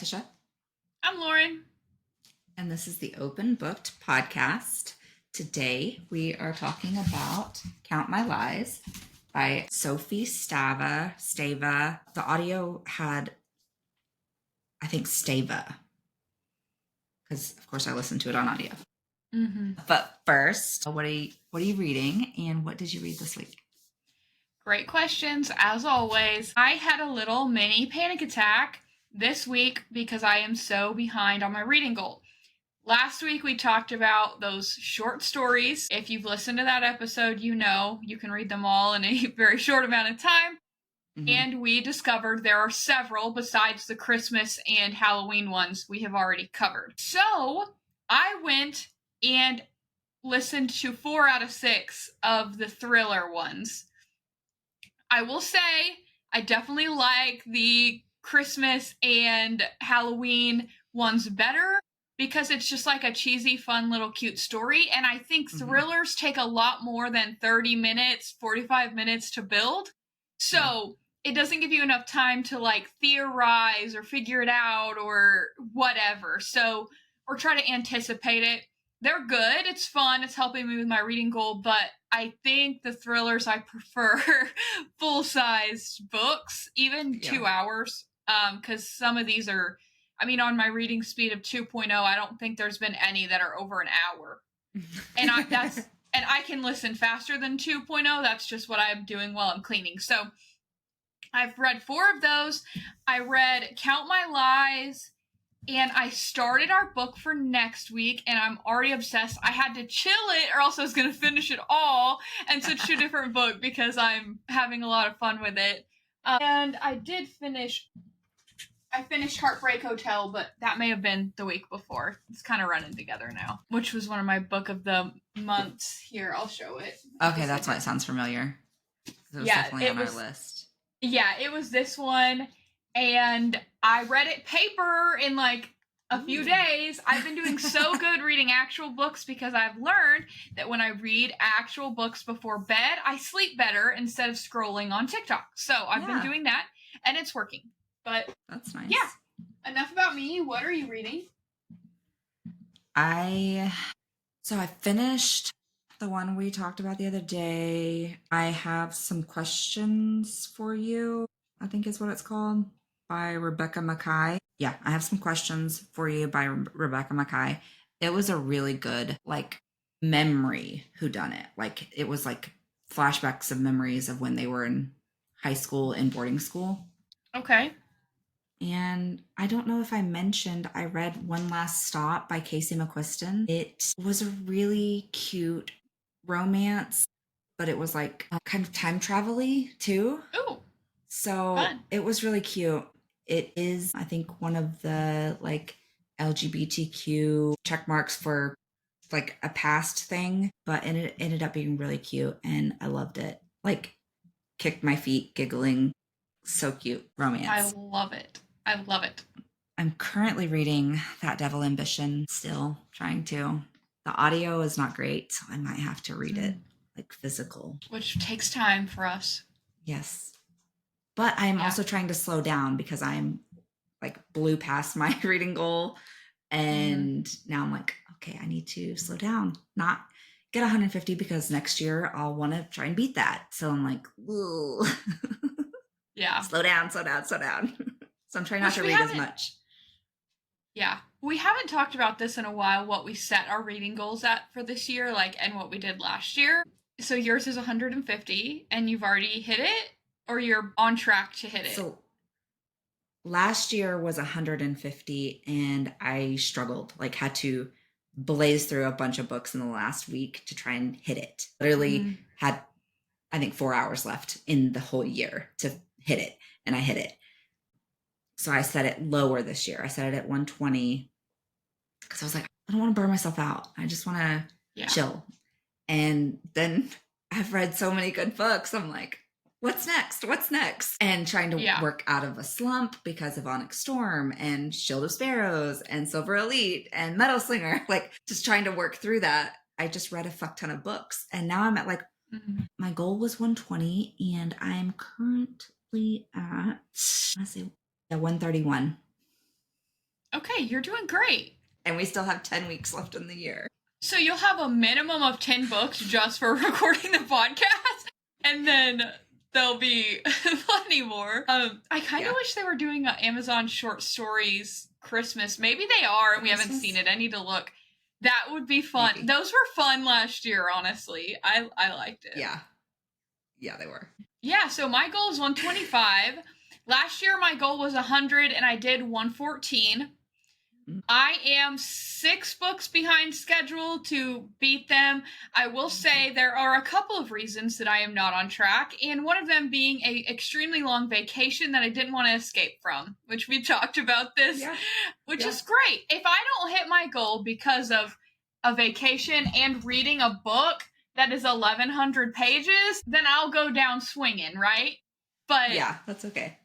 Tisha. I'm Lauren. And this is the Open Booked podcast. Today we are talking about Count My Lies by Sophie Stava. The audio had, I think, Stava, because of course I listened to it on audio. Mm-hmm. But first, what are you reading, and what did you read this week? Great questions, as always. I had a little mini panic attack this week because I am so behind on my reading goal. Last week we talked about those short stories. If you've listened to that episode, you know you can read them all in a very short amount of time. Mm-hmm. And we discovered there are several besides the Christmas and Halloween ones we have already covered. So I went and listened to 4 out of 6 of the thriller ones. I will say I definitely like the Christmas and Halloween ones better because it's just like a cheesy, fun, little cute story. And I think thrillers take a lot more than 30 minutes, 45 minutes to build. So it doesn't give you enough time to like theorize or figure it out or whatever. So, or try to anticipate it. They're good. It's fun. It's helping me with my reading goal. But I think the thrillers, I prefer full-sized books, even 2 hours. Because some of these are, on my reading speed of 2.0, I don't think there's been any that are over an hour. And I can listen faster than 2.0. That's just what I'm doing while I'm cleaning. So I've read 4 of those. I read Count My Lies, and I started our book for next week, and I'm already obsessed. I had to chill it, or else I was going to finish it all and switch to a different book because I'm having a lot of fun with it. And I finished Heartbreak Hotel, but that may have been the week before. It's kind of running together now, which was one of my book of the months. Here, I'll show it. Okay, that's why it sounds familiar. It was definitely on our list. Yeah, it was this one. And I read it paper in like a few days. I've been doing so good reading actual books because I've learned that when I read actual books before bed, I sleep better instead of scrolling on TikTok. So I've been doing that, and it's working. But that's nice. Yeah. Enough about me. What are you reading? I finished the one we talked about the other day. I have some questions for you, I think is what it's called, by Rebecca Makkai. Yeah, I have some questions for you by Rebecca Makkai. It was a really good, memory whodunit. It was flashbacks of memories of when they were in high school and boarding school. Okay. And I don't know if I mentioned, I read One Last Stop by Casey McQuiston. It was a really cute romance, but it was kind of time travel-y too. Ooh. So fun. It was really cute. It is, I think, one of the LGBTQ check marks for a past thing, but it ended up being really cute, and I loved it. Kicked my feet giggling. So cute romance. I love it. I'm currently reading That Devil Ambition, still trying to. The audio is not great, so I might have to read it physical. Which takes time for us. Yes. But I'm also trying to slow down because I'm blew past my reading goal. And now I'm okay, I need to slow down. Not get 150 because next year I'll want to try and beat that. So I'm ooh. Yeah. Slow down. So I'm trying not to read as much. Yeah. We haven't talked about this in a while, what we set our reading goals at for this year, and what we did last year. So yours is 150, and you've already hit it, or you're on track to hit it? So last year was 150, and I struggled, had to blaze through a bunch of books in the last week to try and hit it. Literally had, I think, 4 hours left in the whole year to hit it, and I hit it. So I set it lower this year. I set it at 120 because I was I don't want to burn myself out. I just want to chill. And then I've read so many good books. I'm what's next? And trying to work out of a slump because of Onyx Storm and Shield of Sparrows and Silver Elite and Meadow Slinger. Just trying to work through that. I just read a fuck ton of books. And now I'm at my goal was 120, and I'm currently at, 131. Okay, you're doing great. And we still have 10 weeks left in the year. So you'll have a minimum of 10 books just for recording the podcast, and then there'll be plenty more. I kind of wish they were doing Amazon short stories Christmas. Maybe they are, and we haven't seen it. I need to look. That would be fun. Maybe. Those were fun last year, honestly. I liked it. Yeah. Yeah, they were. Yeah, so my goal is 125. Last year, my goal was 100, and I did 114. I am 6 books behind schedule to beat them. I will say there are a couple of reasons that I am not on track, and one of them being a extremely long vacation that I didn't want to escape from, which we talked about this, which is great. If I don't hit my goal because of a vacation and reading a book that is 1,100 pages, then I'll go down swinging, right? But yeah, that's okay.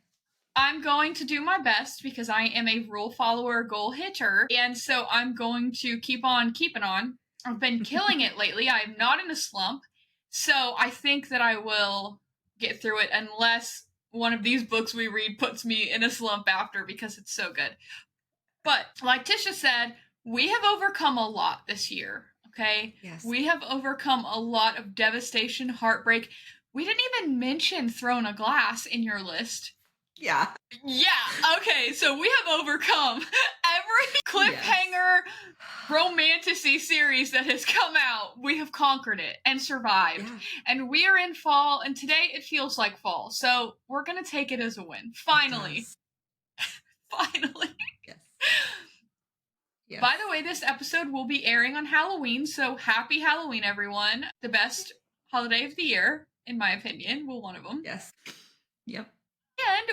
I'm going to do my best because I am a rule follower, goal hitter, and so I'm going to keep on keeping on. I've been killing it lately. I'm not in a slump, so I think that I will get through it unless one of these books we read puts me in a slump after because it's so good. But like Tisha said, we have overcome a lot this year, okay? Yes. We have overcome a lot of devastation, heartbreak. We didn't even mention throwing a glass in your list. Yeah. Okay, so we have overcome every cliffhanger romantasy series that has come out. We have conquered it and survived. Yeah. And we are in fall, and today it feels like fall. So we're going to take it as a win. Finally. Finally. Yes. Yes. By the way, this episode will be airing on Halloween, so happy Halloween, everyone. The best holiday of the year, in my opinion. Well, one of them. Yes. Yep.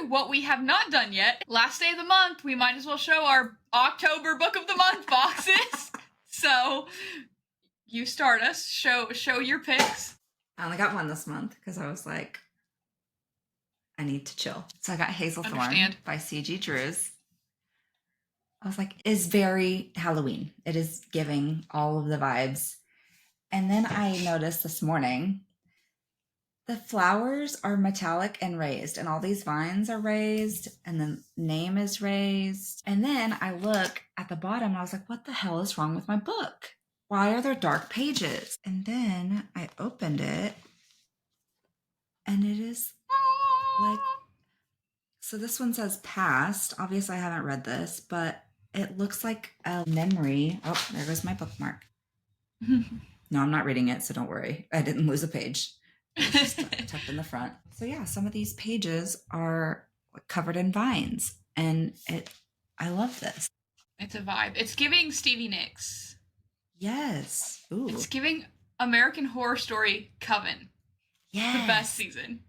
And what we have not done yet, last day of the month, we might as well show our October Book of the Month boxes. So, you start us. Show your picks. I only got one this month because I was like, I need to chill. So I got Hazelthorn by C.G. Drews. I was like, it's very Halloween. It is giving all of the vibes. And then I noticed this morning the flowers are metallic and raised, and all these vines are raised, and the name is raised. And then I look at the bottom, and I was like, what the hell is wrong with my book? Why are there dark pages? And then I opened it, and it is like, so this one says past. Obviously, I haven't read this, but it looks like a memory. Oh, there goes my bookmark. No, I'm not reading it, so don't worry. I didn't lose a page. It's just tucked in the front. So yeah, some of these pages are covered in vines, and I love this. It's a vibe. It's giving Stevie Nicks. Yes. Ooh. It's giving American Horror Story Coven. Yes. The best season.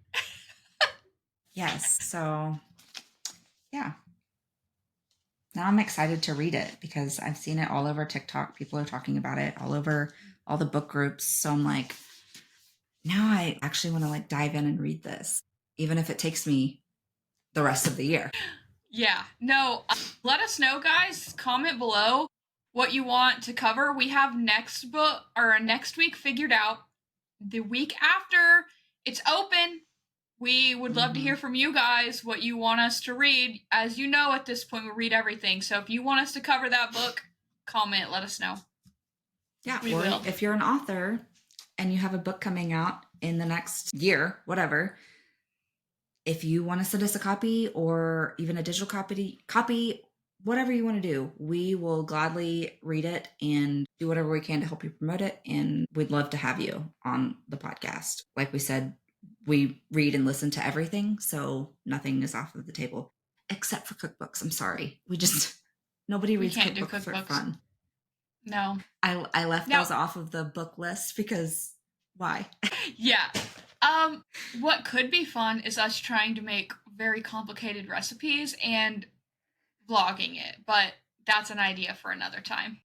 Yes. So yeah. Now I'm excited to read it because I've seen it all over TikTok. People are talking about it all over all the book groups. So I'm like, now I actually want to like dive in and read this, even if it takes me the rest of the year. Yeah, no, let us know, guys. Comment below what you want to cover. We have next week figured out. The week after, it's open. We would love to hear from you guys what you want us to read. As you know, at this point, we read everything. So if you want us to cover that book, comment, let us know. Yeah, we will. If you're an author and you have a book coming out in the next year, whatever, if you want to send us a copy or even a digital copy, whatever you want to do, we will gladly read it and do whatever we can to help you promote it. And we'd love to have you on the podcast. Like we said, we read and listen to everything, so nothing is off of the table except for cookbooks. I'm sorry. Nobody reads cookbooks for fun. No. I left those off of the book list because why? Yeah. What could be fun is us trying to make very complicated recipes and vlogging it, but that's an idea for another time.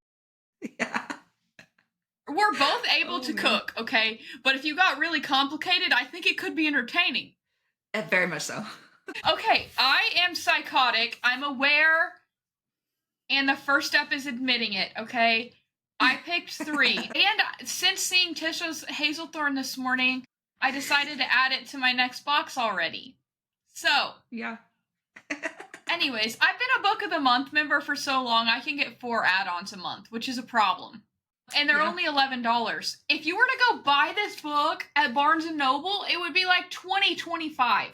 Yeah. We're both able to cook, okay? But if you got really complicated, I think it could be entertaining. Very much so. Okay, I am psychotic. I'm aware, and the first step is admitting it, okay? I picked 3. And since seeing Tisha's Hazelthorn this morning, I decided to add it to my next box already. So. Yeah. Anyways, I've been a Book of the Month member for so long, I can get 4 add-ons a month, which is a problem. And they're only $11. If you were to go buy this book at Barnes & Noble, it would be like $20-25.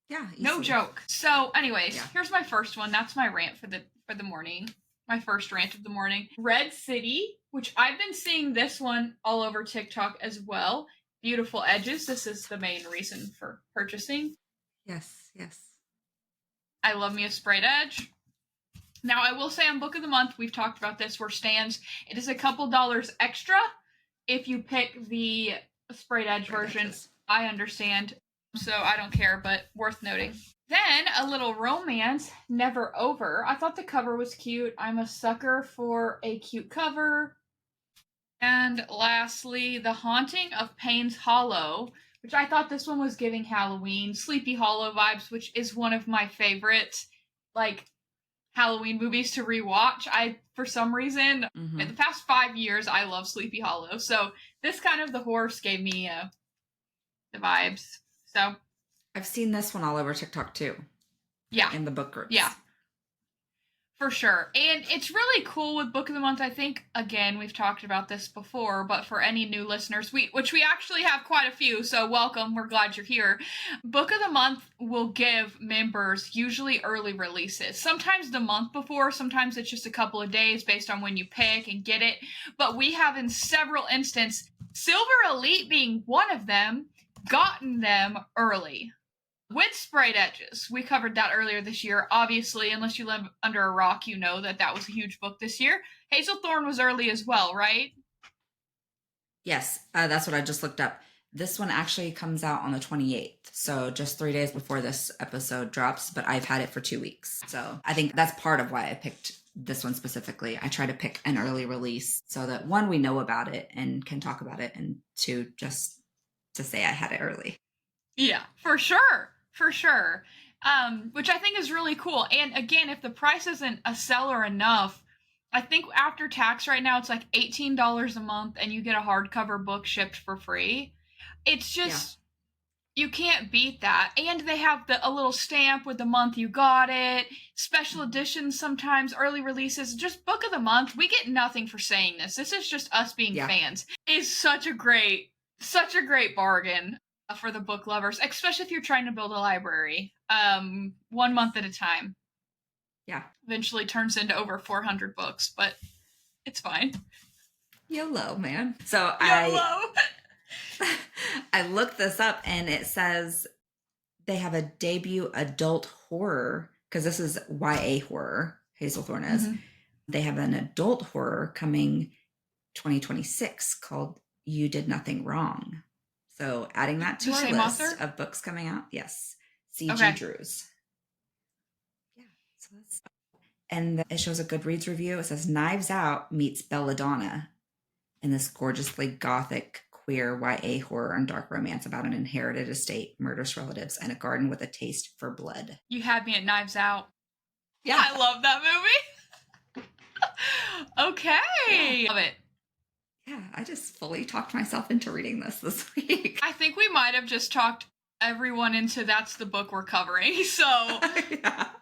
Yeah, easily. No joke. So, anyways, here's my first one. That's my rant for the morning. My first rant of the morning. Red City, which I've been seeing this one all over TikTok as well. Beautiful edges. This is the main reason for purchasing. Yes. I love me a sprayed edge. Now, I will say on Book of the Month, we've talked about this, where stands, it is a couple dollars extra if you pick the sprayed edge version. I understand, so I don't care, but worth noting. Then, a little romance, Never Over. I thought the cover was cute. I'm a sucker for a cute cover. And lastly, The Haunting of Payne's Hollow, which I thought this one was giving Halloween, Sleepy Hollow vibes, which is one of my favorite, Halloween movies to rewatch. For some reason, in the past 5 years, I love Sleepy Hollow. So this kind of the horse gave me the vibes. So I've seen this one all over TikTok too. Yeah. In the book groups. Yeah. For sure. And it's really cool with Book of the Month. I think, again, we've talked about this before, but for any new listeners, which we actually have quite a few, so welcome. We're glad you're here. Book of the Month will give members usually early releases. Sometimes the month before, sometimes it's just a couple of days based on when you pick and get it. But we have in several instances, Silver Elite being one of them, gotten them early. With sprayed edges, we covered that earlier this year. Obviously, unless you live under a rock, you know that was a huge book this year. Hazelthorn was early as well, right? Yes, that's what I just looked up. This one actually comes out on the 28th, so just 3 days before this episode drops, but I've had it for 2 weeks. So I think that's part of why I picked this one specifically. I try to pick an early release so that, one, we know about it and can talk about it, and two, just to say I had it early. Yeah, for sure. For sure. Which I think is really cool. And again, if the price isn't a seller enough, I think after tax right now, it's like $18 a month and you get a hardcover book shipped for free. It's just, you can't beat that. And they have a little stamp with the month you got it, special editions sometimes, early releases, just Book of the Month. We get nothing for saying this. This is just us being fans. It's such a great bargain for the book lovers, especially if you're trying to build a library 1 month at a time. Yeah. Eventually turns into over 400 books, but it's fine. YOLO, man. So YOLO! I looked this up and it says they have a debut adult horror, because this is YA horror, Hazelthorn is. They have an adult horror coming 2026 called You Did Nothing Wrong. So adding that to our list of books coming out. Yes. C.G. Drews. Yeah. So that's, and it shows a Goodreads review. It says Knives Out meets Belladonna in this gorgeously gothic, queer YA horror and dark romance about an inherited estate, murderous relatives, and a garden with a taste for blood. You had me at Knives Out. Yeah. I love that movie. Okay. Yeah. Love it. Yeah, I just fully talked myself into reading this week. I think we might have just talked everyone into that's the book we're covering. So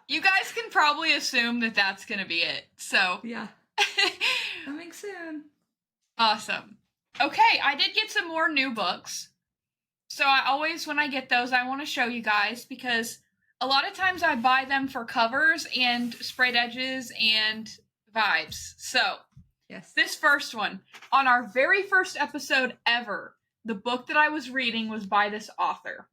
you guys can probably assume that that's going to be it. So yeah, coming soon. Awesome. Okay, I did get some more new books. So I always, when I get those, I want to show you guys because a lot of times I buy them for covers and sprayed edges and vibes. So yes, this first one, on our very first episode ever, the book that I was reading was by this author.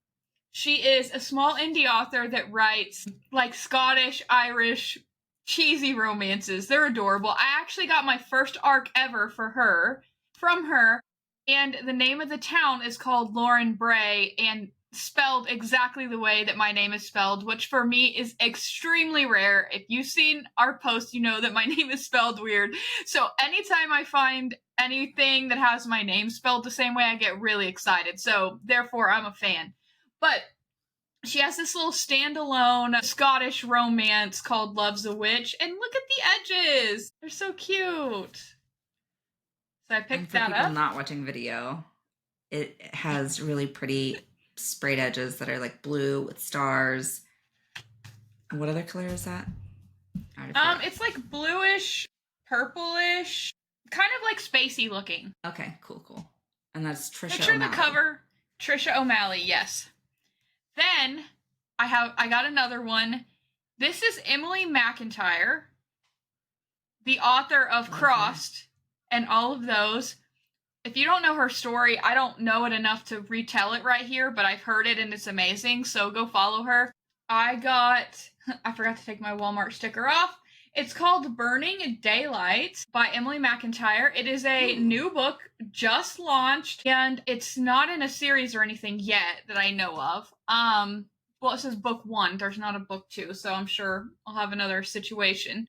She is a small indie author that writes like Scottish, Irish, cheesy romances. They're adorable. I actually got my first arc ever from her, and the name of the town is called Loren Bray and spelled exactly the way that my name is spelled, which for me is extremely rare. If you've seen our post, you know that my name is spelled weird. So anytime I find anything that has my name spelled the same way, I get really excited. So therefore, I'm a fan. But she has this little standalone Scottish romance called Love's a Witch. And look at the edges. They're so cute. So I picked that up. For people not watching video, it has really pretty sprayed edges that are like blue with stars. What other color is that? It's like bluish, purplish, kind of like spacey looking. Okay, cool. And that's Tisha Picture O'Malley. the cover. Tisha O'Malley, yes. Then I got another one. This is Emily McIntyre, the author of Crossed and all of those. If you don't know her story, I don't know it enough to retell it right here, but I've heard it and it's amazing, so go follow her. I forgot to take my Walmart sticker off. It's called Burning Daylight by Emily McIntyre. It is a new book, just launched, and it's not in a series or anything yet that I know of. Well, it says book 1. There's not a book 2, so I'm sure I'll have another situation.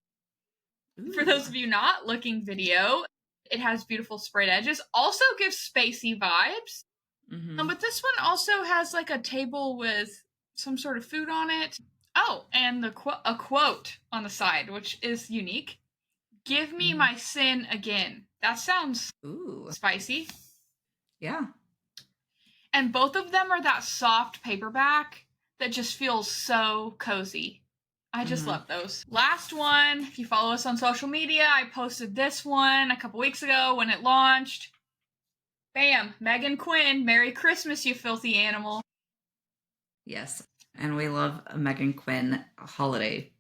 Ooh. For those of you not looking video, it has beautiful sprayed edges. Also gives spacey vibes. Mm-hmm. But this one also has like a table with some sort of food on it. Oh, and a quote on the side, which is unique. Give me my sin again. That sounds spicy. Yeah. And both of them are that soft paperback that just feels so cozy. I just love those. Last one, if you follow us on social media, I posted this one a couple weeks ago when it launched. Bam! Megan Quinn, Merry Christmas, you filthy animal. Yes. And we love a Megan Quinn holiday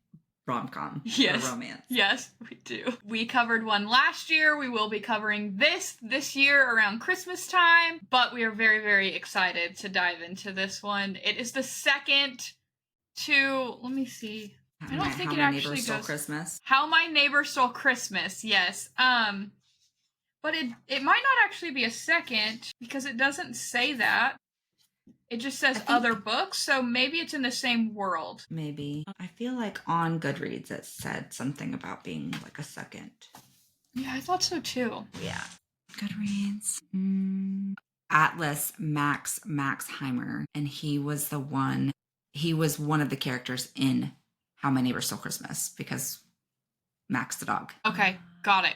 rom-com or romance. Yes, we do. We covered one last year. We will be covering this year around Christmas time, but we are very, very excited to dive into this one. It is the second to, let me see. I don't think it actually goes. Christmas. How My Neighbor Stole Christmas, yes. But it might not actually be a second because it doesn't say that. It just says other books, so maybe it's in the same world. Maybe. I feel like on Goodreads it said something about being like a second. Yeah, I thought so too. Yeah. Goodreads. Atlas Max Heimer, and he was one of the characters in How My Neighbor Stole Christmas because Max the dog. Okay, got it.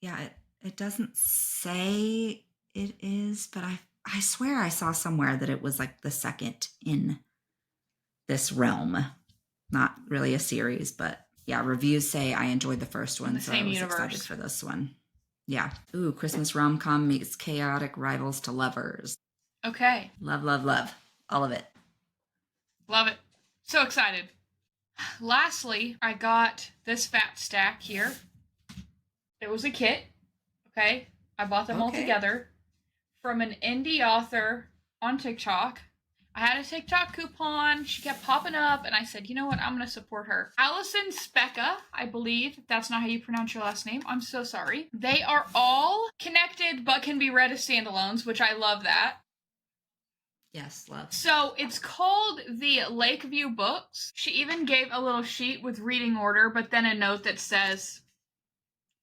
Yeah, it doesn't say it is, but I swear I saw somewhere that it was like the second in this realm. Not really a series, but yeah, reviews say I enjoyed the first one, so I was excited for this one. Yeah. Ooh, Christmas rom-com meets chaotic rivals to lovers. Okay. Love. All of it. Love it. So excited. Lastly, I got this fat stack here. It was a kit. Okay. I bought them all together from an indie author on TikTok. I had a TikTok coupon. She kept popping up, and I said, you know what? I'm going to support her. Allison Specca, I believe. If that's not how you pronounce your last name, I'm so sorry. They are all connected, but can be read as standalones, which I love that. Yes, love. So it's called the Lakeview Books. She even gave a little sheet with reading order, but then a note that says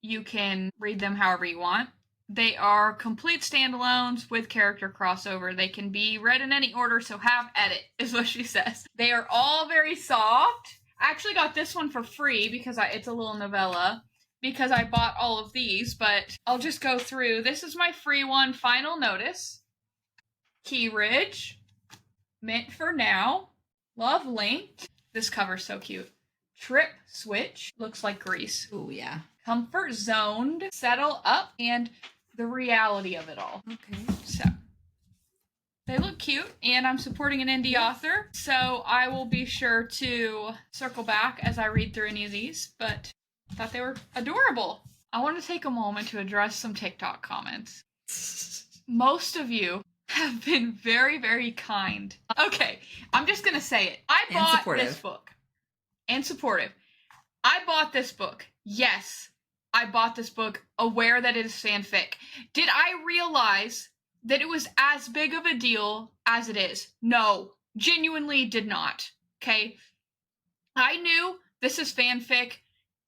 you can read them however you want. They are complete standalones with character crossover. They can be read in any order, so have at it, is what she says. They are all very soft. I actually got this one for free because it's a little novella, because I bought all of these, but I'll just go through. This is my free one, Final Notice. Key Ridge. Mint for Now. Love Linked. This cover's so cute. Trip Switch. Looks like Grease. Ooh, yeah. Comfort Zoned. Settle Up. And The Reality of It All. Okay. So, they look cute, and I'm supporting an indie author, so I will be sure to circle back as I read through any of these, but I thought they were adorable. I want to take a moment to address some TikTok comments. Most of you have been very, very kind. Okay, I'm just going to say it. I bought this book. And supportive. I bought this book. Yes, I bought this book aware that it is fanfic. Did I realize that it was as big of a deal as it is? No, genuinely did not. Okay? I knew this is fanfic.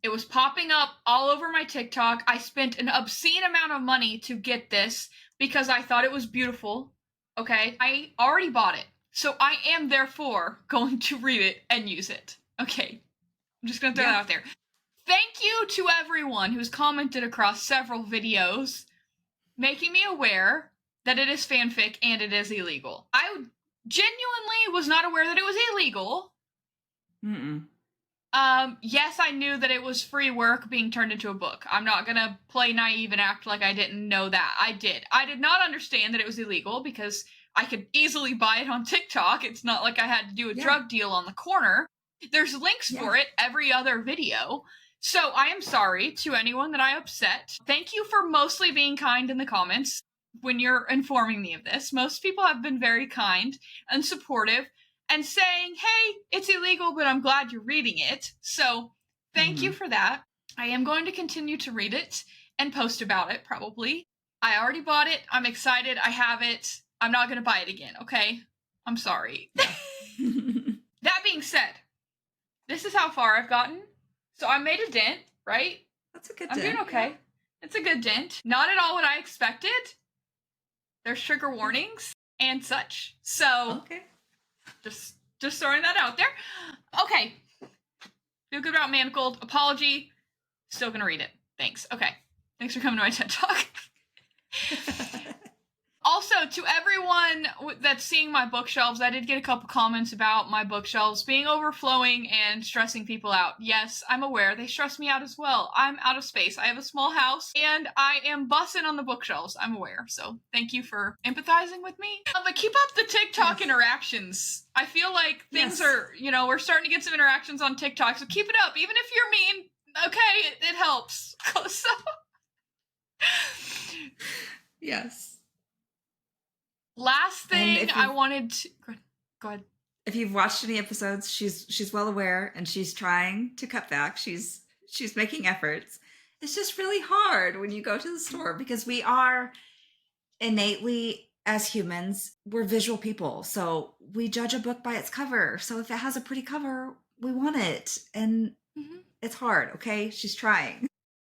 It was popping up all over my TikTok. I spent an obscene amount of money to get this because I thought it was beautiful. Okay? I already bought it. So I am therefore going to read it and use it. Okay? I'm just going to throw that out there. Thank you to everyone who's commented across several videos, making me aware that it is fanfic and it is illegal. I genuinely was not aware that it was illegal. Yes, I knew that it was free work being turned into a book. I'm not gonna play naive and act like I didn't know that. I did. I did not understand that it was illegal because I could easily buy it on TikTok. It's not like I had to do a drug deal on the corner. There's links for it every other video. So I am sorry to anyone that I upset. Thank you for mostly being kind in the comments when you're informing me of this. Most people have been very kind and supportive and saying, hey, it's illegal, but I'm glad you're reading it. So thank you for that. I am going to continue to read it and post about it, probably. I already bought it. I'm excited. I have it. I'm not going to buy it again, okay? I'm sorry. That being said, this is how far I've gotten. So I made a dent, right? That's a good I'm dent. doing okay. Yeah. It's a good dent. Not at all what I expected. There's trigger warnings and such. So okay. Just throwing that out there. Okay. Feel good about Manacled. Apology. Still gonna read it. Thanks. Okay. Thanks for coming to my TED Talk. Also, to everyone that's seeing my bookshelves, I did get a couple comments about my bookshelves being overflowing and stressing people out. Yes, I'm aware. They stress me out as well. I'm out of space. I have a small house, and I am bussing on the bookshelves. I'm aware. So thank you for empathizing with me. But keep up the TikTok interactions. I feel like things are, we're starting to get some interactions on TikTok, so keep it up. Even if you're mean, okay, it helps. So... Yes. Last thing I wanted to... Go ahead. If you've watched any episodes, she's well aware, and she's trying to cut back. She's making efforts. It's just really hard when you go to the store because we are innately, as humans, we're visual people. So we judge a book by its cover. So if it has a pretty cover, we want it. And it's hard, okay? She's trying.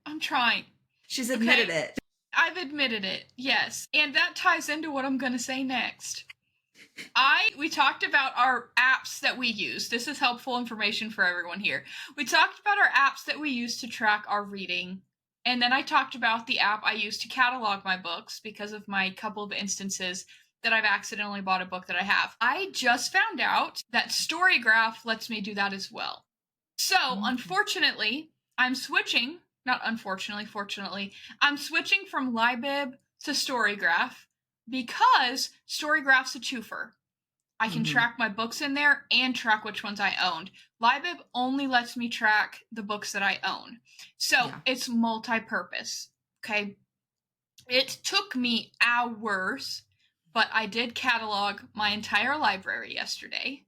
I'm trying. She's admitted it. I've admitted it, yes. And that ties into what I'm going to say next. We talked about our apps that we use. This is helpful information for everyone here. We talked about our apps that we use to track our reading. And then I talked about the app I use to catalog my books because of my couple of instances that I've accidentally bought a book that I have. I just found out that Storygraph lets me do that as well. So, unfortunately, I'm switching... Not unfortunately, fortunately. I'm switching from Libib to Storygraph because Storygraph's a twofer. I can track my books in there and track which ones I owned. Libib only lets me track the books that I own. So it's multi-purpose, okay? It took me hours, but I did catalog my entire library yesterday.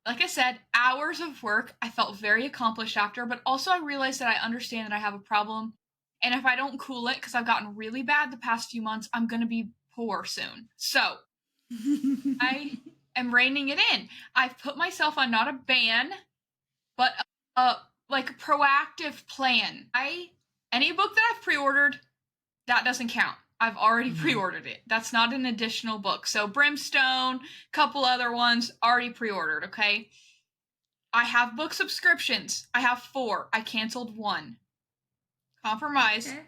Like I said, hours of work. I felt very accomplished after, but also I realized that I understand that I have a problem. And if I don't cool it, because I've gotten really bad the past few months, I'm going to be poor soon. So I am reining it in. I've put myself on not a ban, but a proactive plan. Any book that I've pre-ordered, that doesn't count. I've already pre-ordered it. That's not an additional book. So Brimstone, couple other ones, already pre-ordered, okay? I have book subscriptions. I have 4. I canceled 1. Compromise. Okay.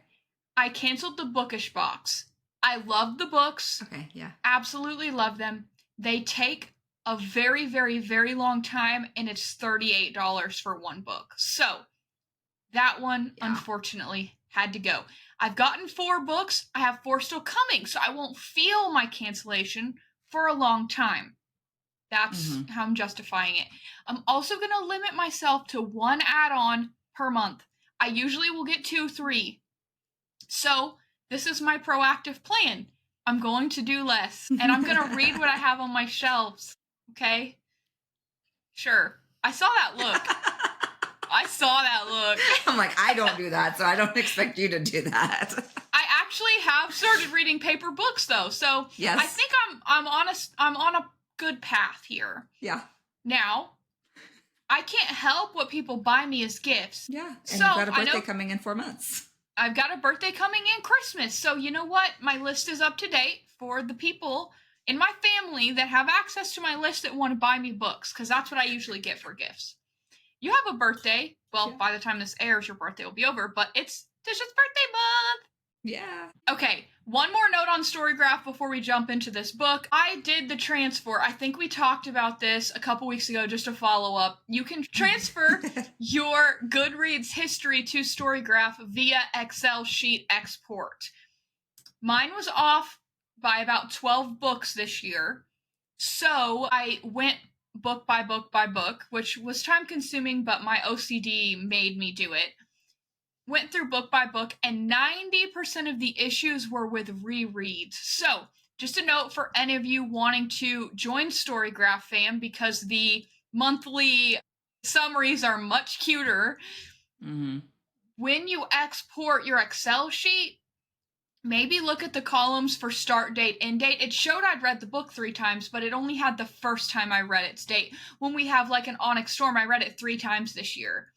I canceled the Bookish box. I love the books. Okay, yeah. Absolutely love them. They take a very, very, very long time, and it's $38 for one book. So that one, unfortunately, had to go. I've gotten 4 books. I have 4 still coming, so I won't feel my cancellation for a long time. That's how I'm justifying it. I'm also going to limit myself to 1 add-on per month. I usually will get 2, 3. So this is my proactive plan. I'm going to do less, and I'm going to read what I have on my shelves, okay? Sure. I saw that look. I'm like, I don't do that, so I don't expect you to do that. I actually have started reading paper books, though, so yes. I think I'm on a good path here. Yeah. Now, I can't help what people buy me as gifts. Yeah, and so you've got a birthday coming in 4 months. I've got a birthday coming in, Christmas, so you know what? My list is up to date for the people in my family that have access to my list that want to buy me books, because that's what I usually get for gifts. You have a birthday. Well, by the time this airs, your birthday will be over, but it's Tisha's birthday month. Yeah. Okay, one more note on Storygraph before we jump into this book. I did the transfer. I think we talked about this a couple weeks ago, just to follow up. You can transfer your Goodreads history to Storygraph via Excel sheet export. Mine was off by about 12 books this year, so I went book by book by book, which was time consuming, but my OCD made me do it. Went through book by book, and 90% of the issues were with rereads. So, just a note for any of you wanting to join Storygraph fam, because the monthly summaries are much cuter. Mm-hmm. When you export your Excel sheet, maybe look at the columns for start date, end date. It showed I'd read the book 3 times, but it only had the first time I read its date. When we have like an Onyx Storm, I read it 3 times this year.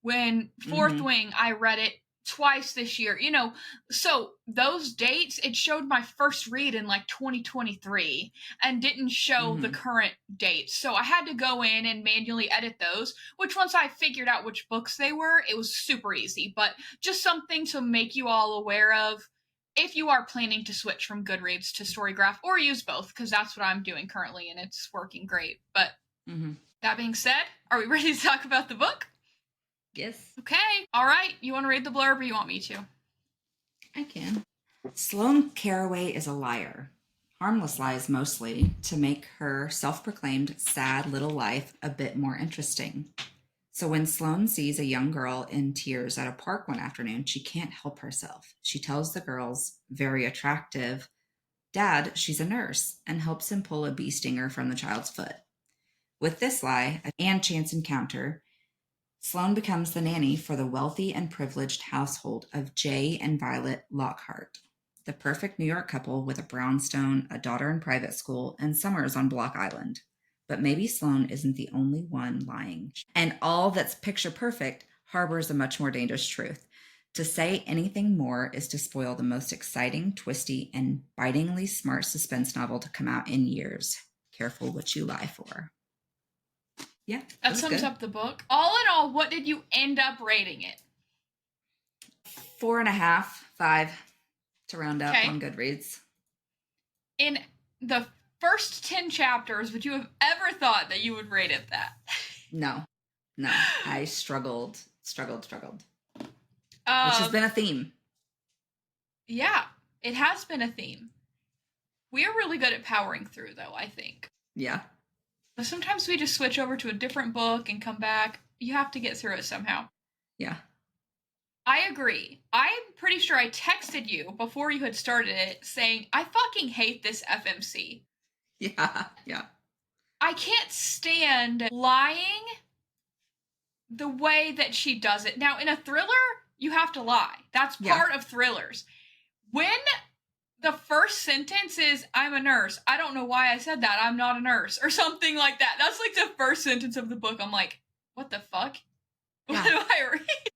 When Fourth Wing, I read it twice this year. You know, so those dates, it showed my first read in like 2023 and didn't show the current dates. So I had to go in and manually edit those, which once I figured out which books they were, it was super easy. But just something to make you all aware of if you are planning to switch from Goodreads to Storygraph, or use both, because that's what I'm doing currently and it's working great. But that being said, are we ready to talk about the book? Yes. Okay. All right. You want to read the blurb, or you want me to? I can. Sloane Caraway is a liar. Harmless lies mostly, to make her self-proclaimed sad little life a bit more interesting. So when Sloane sees a young girl in tears at a park one afternoon, she can't help herself. She tells the girl's very attractive dad she's a nurse and helps him pull a bee stinger from the child's foot. With this lie and chance encounter, Sloane becomes the nanny for the wealthy and privileged household of Jay and Violet Lockhart, the perfect New York couple with a brownstone, a daughter in private school, and summers on Block Island. But maybe Sloane isn't the only one lying. And all that's picture perfect harbors a much more dangerous truth. To say anything more is to spoil the most exciting, twisty, and bitingly smart suspense novel to come out in years. Careful what you lie for. Yeah, that sums up the book. All in all, what did you end up rating it? 4.5, 5 to round up on Goodreads. In the first 10 chapters, would you have ever thought that you would rate it that? No. I struggled. Which has been a theme. Yeah, it has been a theme. We are really good at powering through, though, I think. Yeah. But sometimes we just switch over to a different book and come back. You have to get through it somehow. Yeah. I agree. I'm pretty sure I texted you before you had started it saying, I fucking hate this FMC. Yeah. I can't stand lying the way that she does it. Now, in a thriller, you have to lie. That's part of thrillers. When the first sentence is, I'm a nurse, I don't know why I said that, I'm not a nurse, or something like that. That's like the first sentence of the book. I'm like, what the fuck? Yeah. What do I read?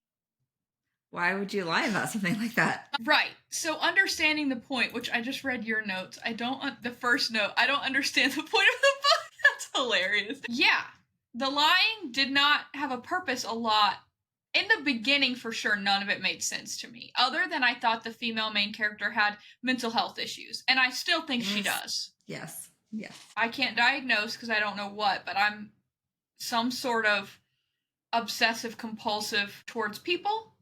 Why would you lie about something like that? Right. So understanding the point, which I just read your notes. The first note, I don't understand the point of the book. That's hilarious. Yeah. The lying did not have a purpose a lot. In the beginning, for sure, none of it made sense to me. Other than I thought the female main character had mental health issues. And I still think she does. Yes. I can't diagnose because I don't know what, but I'm some sort of obsessive compulsive towards people.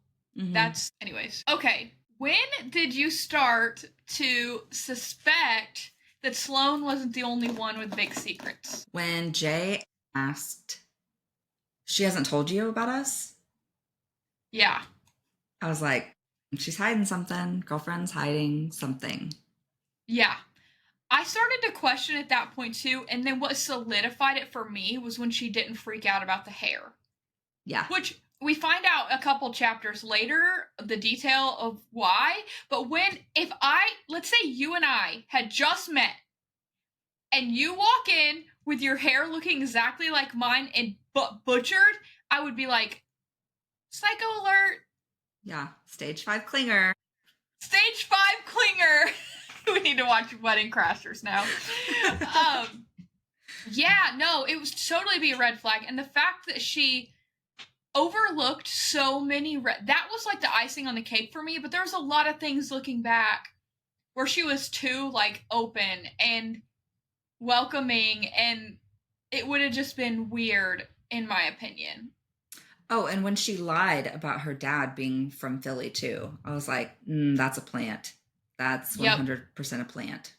Anyways. Okay. When did you start to suspect that Sloane wasn't the only one with big secrets? When Jay asked, she hasn't told you about us? Yeah. I was like, she's hiding something. Girlfriend's hiding something. Yeah. I started to question at that point too, and then what solidified it for me was when she didn't freak out about the hair. Yeah. Which we find out a couple chapters later, the detail of why, but let's say you and I had just met, and you walk in with your hair looking exactly like mine and butchered, I would be like, psycho alert. Yeah. Stage 5 clinger. Stage 5 clinger. We need to watch Wedding Crashers now. Yeah, no, it was totally be a red flag. And the fact that she overlooked so many that was like the icing on the cake for me, but there was a lot of things looking back where she was too like open and welcoming, and it would have just been weird in my opinion. Oh, and when she lied about her dad being from Philly too, I was like, that's a plant. That's Yep. 100% a plant.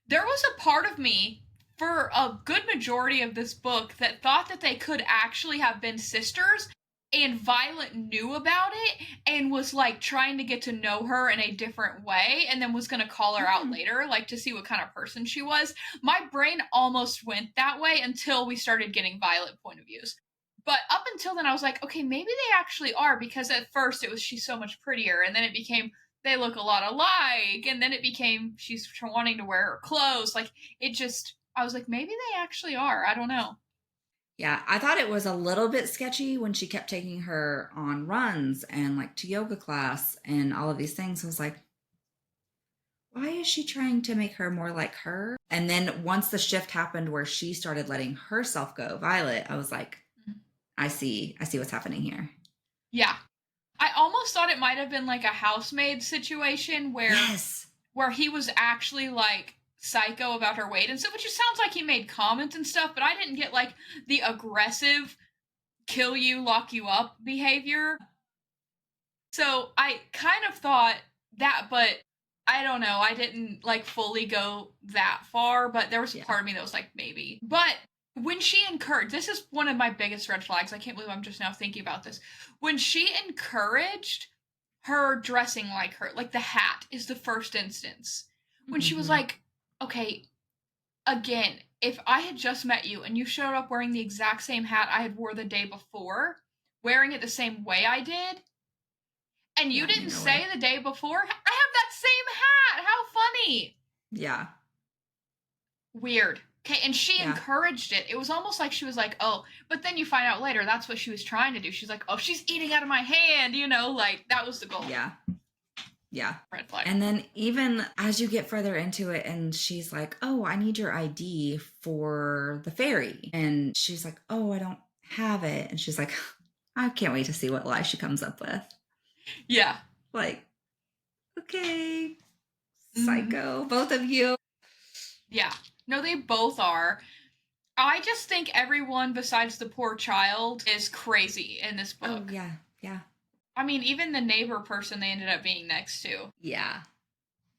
There was a part of me for a good majority of this book that thought that they could actually have been sisters, and Violet knew about it and was like trying to get to know her in a different way, and then was going to call her out later, like to see what kind of person she was. My brain almost went that way until we started getting Violet point of views. But up until then, I was like, okay, maybe they actually are, because at first it was she's so much prettier, and then it became they look a lot alike, and then it became she's wanting to wear her clothes. Like it just, I was like, maybe they actually are. I don't know. Yeah, I thought it was a little bit sketchy when she kept taking her on runs and like to yoga class and all of these things. I was like, why is she trying to make her more like her? And then once the shift happened where she started letting herself go, Violet, I was like, I see what's happening here. Yeah, I almost thought it might have been like a housemaid situation Yes. where he was actually like psycho about her weight and stuff, which it sounds like he made comments and stuff, but I didn't get like the aggressive kill you, lock you up behavior. So I kind of thought that, but I don't know. I didn't like fully go that far, but there was a Yeah. part of me that was like, maybe. But when she encouraged, this is one of my biggest red flags. I can't believe I'm just now thinking about this. When she encouraged her dressing like her, like the hat is the first instance. When she was like, okay, again, if I had just met you and you showed up wearing the exact same hat I had wore the day before, wearing it the same way I did, and you didn't say the day before, I have that same hat. How funny. Yeah. Weird. Okay, and she encouraged it. It was almost like she was like, oh, but then you find out later that's what she was trying to do. She's like, oh, she's eating out of my hand, you know, like that was the goal. Yeah. Yeah. Red flag. And then even as you get further into it, and she's like, oh, I need your ID for the ferry. And she's like, oh, I don't have it. And she's like, I can't wait to see what lie she comes up with. Yeah. Like, okay, psycho, both of you. Yeah. No, they both are. I just think everyone besides the poor child is crazy in this book. Oh, yeah. Yeah. I mean, even the neighbor person they ended up being next to. Yeah.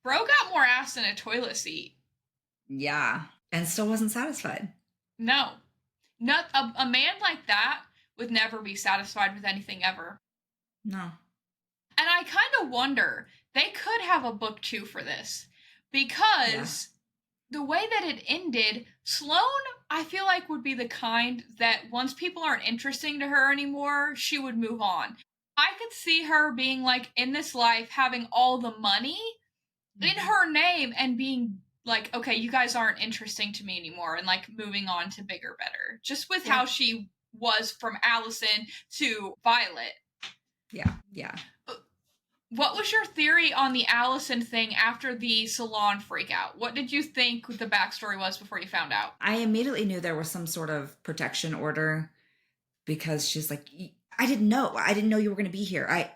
Bro got more ass than a toilet seat. Yeah. And still wasn't satisfied. No. Not a man like that would never be satisfied with anything ever. No. And I kind of wonder, they could have a book 2 for this, because the way that it ended, Sloane, I feel like, would be the kind that once people aren't interesting to her anymore, she would move on. I could see her being like in this life, having all the money in her name and being like, okay, you guys aren't interesting to me anymore, and like moving on to bigger, better. Just with how she was from Allison to Violet. Yeah. Yeah. What was your theory on the Allison thing after the salon freakout? What did you think the backstory was before you found out? I immediately knew there was some sort of protection order, because she's like, I didn't know. I didn't know you were going to be here. I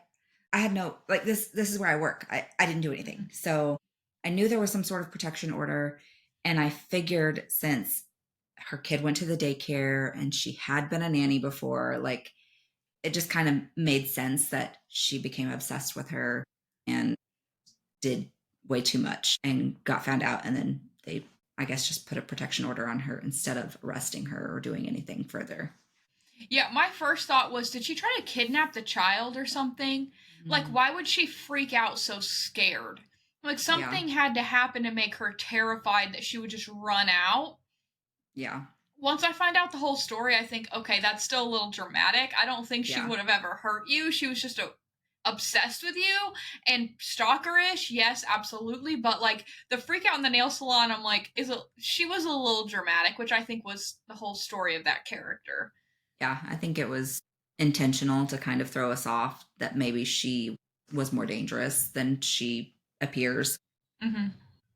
had no, like, this is where I work. I didn't do anything. So I knew there was some sort of protection order. And I figured, since her kid went to the daycare and she had been a nanny before, like, it just kind of made sense that she became obsessed with her and did way too much and got found out. And then they, I guess, just put a protection order on her instead of arresting her or doing anything further. Yeah, my first thought was, did she try to kidnap the child or something? Like, why would she freak out so scared? Like, something had to happen to make her terrified that she would just run out. Yeah. Once I find out the whole story, I think, okay, that's still a little dramatic. I don't think she would have ever hurt you. She was just obsessed with you and stalkerish. Yes, absolutely. But like the freak out in the nail salon, I'm like, she was a little dramatic, which I think was the whole story of that character. Yeah, I think it was intentional to kind of throw us off that maybe she was more dangerous than she appears.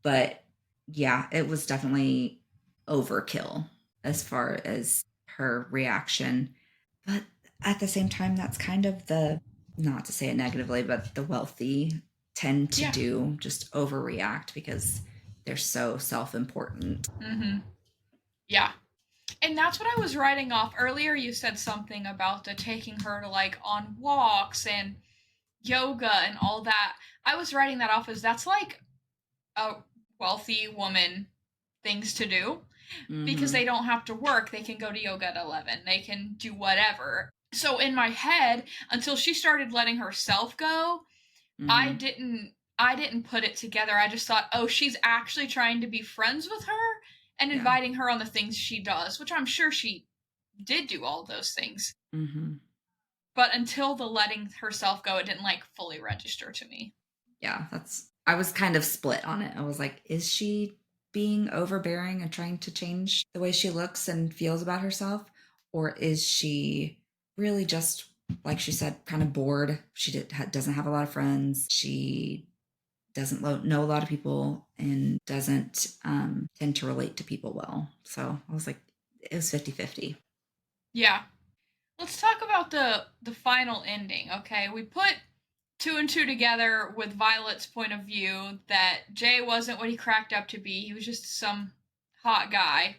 But yeah, it was definitely overkill as far as her reaction. But at the same time, that's kind of the, not to say it negatively, but the wealthy tend to do, just overreact because they're so self-important. Yeah. And that's what I was writing off earlier. You said something about the taking her to like on walks and yoga and all that. I was writing that off as that's like a wealthy woman things to do because they don't have to work. They can go to yoga at 11. They can do whatever. So in my head, until she started letting herself go, I didn't put it together. I just thought, oh, she's actually trying to be friends with her and inviting her on the things she does, which I'm sure she did do all those things. But until the letting herself go, it didn't like fully register to me. Yeah, I was kind of split on it. I was like, is she being overbearing and trying to change the way she looks and feels about herself? Or is she really just, like she said, kind of bored? She doesn't have a lot of friends. She doesn't know a lot of people and doesn't tend to relate to people well. So I was like, it was 50-50. Yeah. Let's talk about the final ending, okay? We put 2 and 2 together with Violet's point of view that Jay wasn't what he cracked up to be. He was just some hot guy.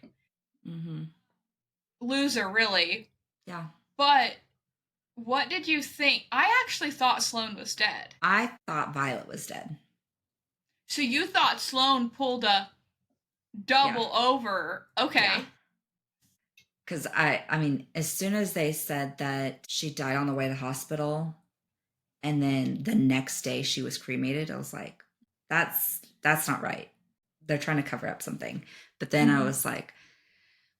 Loser, really. Yeah. But what did you think? I actually thought Sloane was dead. I thought Violet was dead. So you thought Sloane pulled a double over. Okay. Because I mean, as soon as they said that she died on the way to the hospital and then the next day she was cremated, I was like, that's not right. They're trying to cover up something. But then I was like,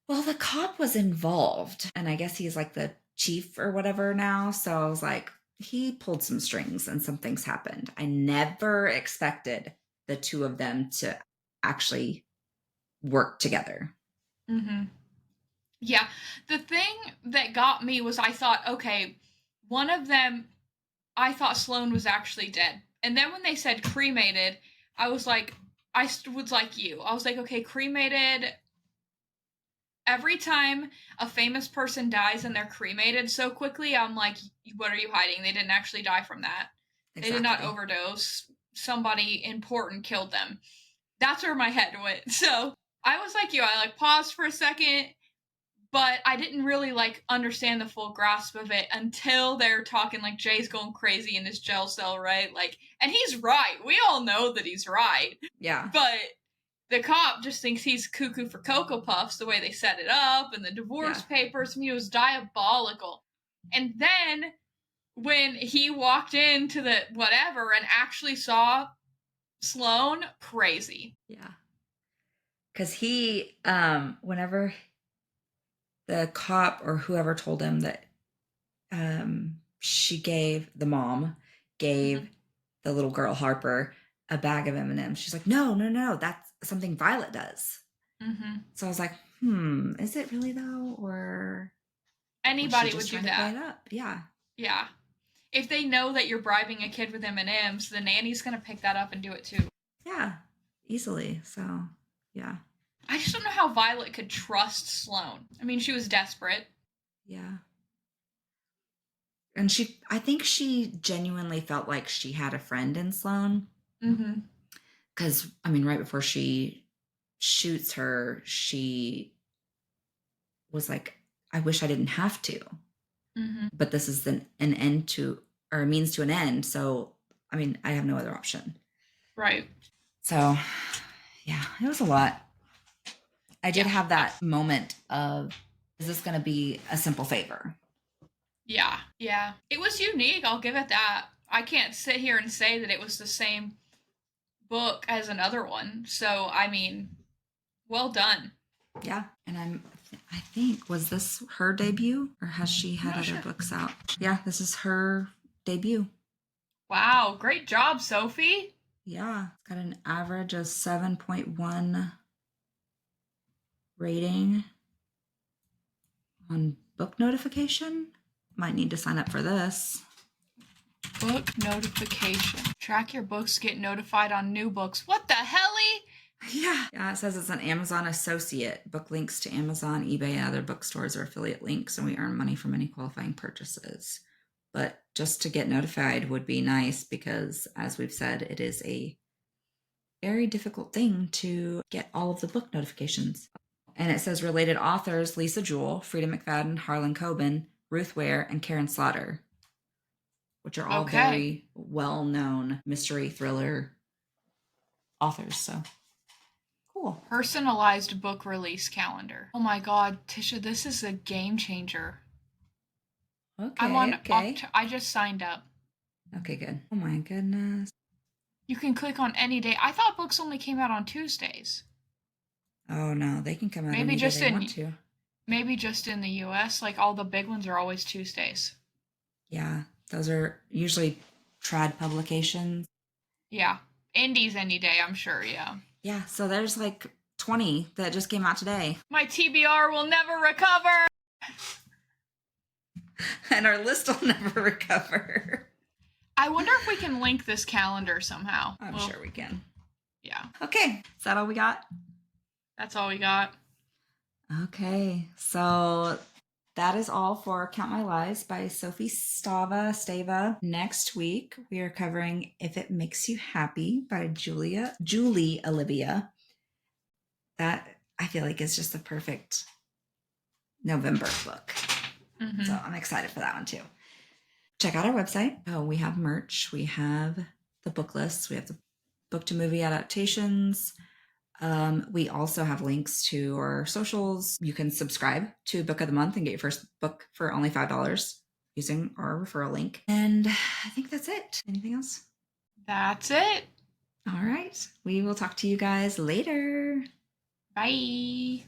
well, the cop was involved. And I guess he's like the chief or whatever now. So I was like, he pulled some strings and some things happened. I never expected the two of them to actually work together. Yeah. The thing that got me was I thought, okay, one of them, I thought Sloane was actually dead. And then when they said cremated, I was like, I was like you. I was like, okay, cremated. Every time a famous person dies and they're cremated so quickly, I'm like, what are you hiding? They didn't actually die from that. Exactly. They did not overdose. Somebody important killed them. That's where my head went. So I was like you. I like paused for a second, but I didn't really like understand the full grasp of it until they're talking like Jay's going crazy in his jail cell, right? Like, and he's right. We all know that he's right. Yeah. But the cop just thinks he's cuckoo for Cocoa Puffs, the way they set it up, and the divorce papers. I mean, it was diabolical. And then when he walked into the whatever and actually saw Sloane, crazy. Yeah. Because he, whenever the cop or whoever told him that the mom gave the little girl Harper a bag of M&Ms, she's like, no, that's something Violet does. So I was like, is it really though? Or anybody would do that. Yeah. Yeah. If they know that you're bribing a kid with M&Ms, the nanny's going to pick that up and do it too. Yeah, easily. So, yeah. I just don't know how Violet could trust Sloane. I mean, she was desperate. Yeah. And I think she genuinely felt like she had a friend in Sloane. Because, I mean, right before she shoots her, she was like, I wish I didn't have to. But this is an end to, or a means to an end. So, I mean, I have no other option. Right. So, yeah, it was a lot. I did have that moment of, is this going to be a simple favor? Yeah. It was unique. I'll give it that. I can't sit here and say that it was the same book as another one. So, I mean, well done. Yeah. And I think, was this her debut or has she had other books out? Yeah, this is her debut. Wow. Great job, Sophie. Yeah. It's got an average of 7.1 rating on Book Notification. Might need to sign up for this. Book notification. Track your books, get notified on new books. What the helly? Yeah, it says it's an Amazon associate. Book links to Amazon, eBay, and other bookstores are affiliate links, and we earn money from any qualifying purchases. But just to get notified would be nice because, as we've said, it is a very difficult thing to get all of the book notifications. And it says related authors Lisa Jewell, Frida McFadden, Harlan Coben, Ruth Ware, and Karen Slaughter, which are all very well-known mystery thriller authors. So cool. Personalized book release calendar. Oh my god, Tisha, this is a game changer. Okay. I'm on I just signed up. Okay, good. Oh my goodness. You can click on any day. I thought books only came out on Tuesdays. Oh no, they can come out Maybe any just day they want to. Maybe just in the US, like all the big ones are always Tuesdays. Yeah, those are usually trad publications. Yeah. Indies any day, I'm sure, yeah. Yeah, so there's like 20 that just came out today. My TBR will never recover. And our list will never recover. I wonder if we can link this calendar somehow. I'm sure we can. Yeah. Okay, is that all we got? That's all we got. Okay, so that is all for Count My Lies by Sophie Stava. Next week, we are covering If It Makes You Happy by Julie Olivia. That I feel like is just the perfect November book. Mm-hmm. So I'm excited for that one too. Check out our website. Oh, we have merch. We have the book lists. We have the book to movie adaptations. We also have links to our socials. You can subscribe to Book of the Month and get your first book for only $5 using our referral link. And I think that's it. Anything else? That's it. All right. We will talk to you guys later. Bye.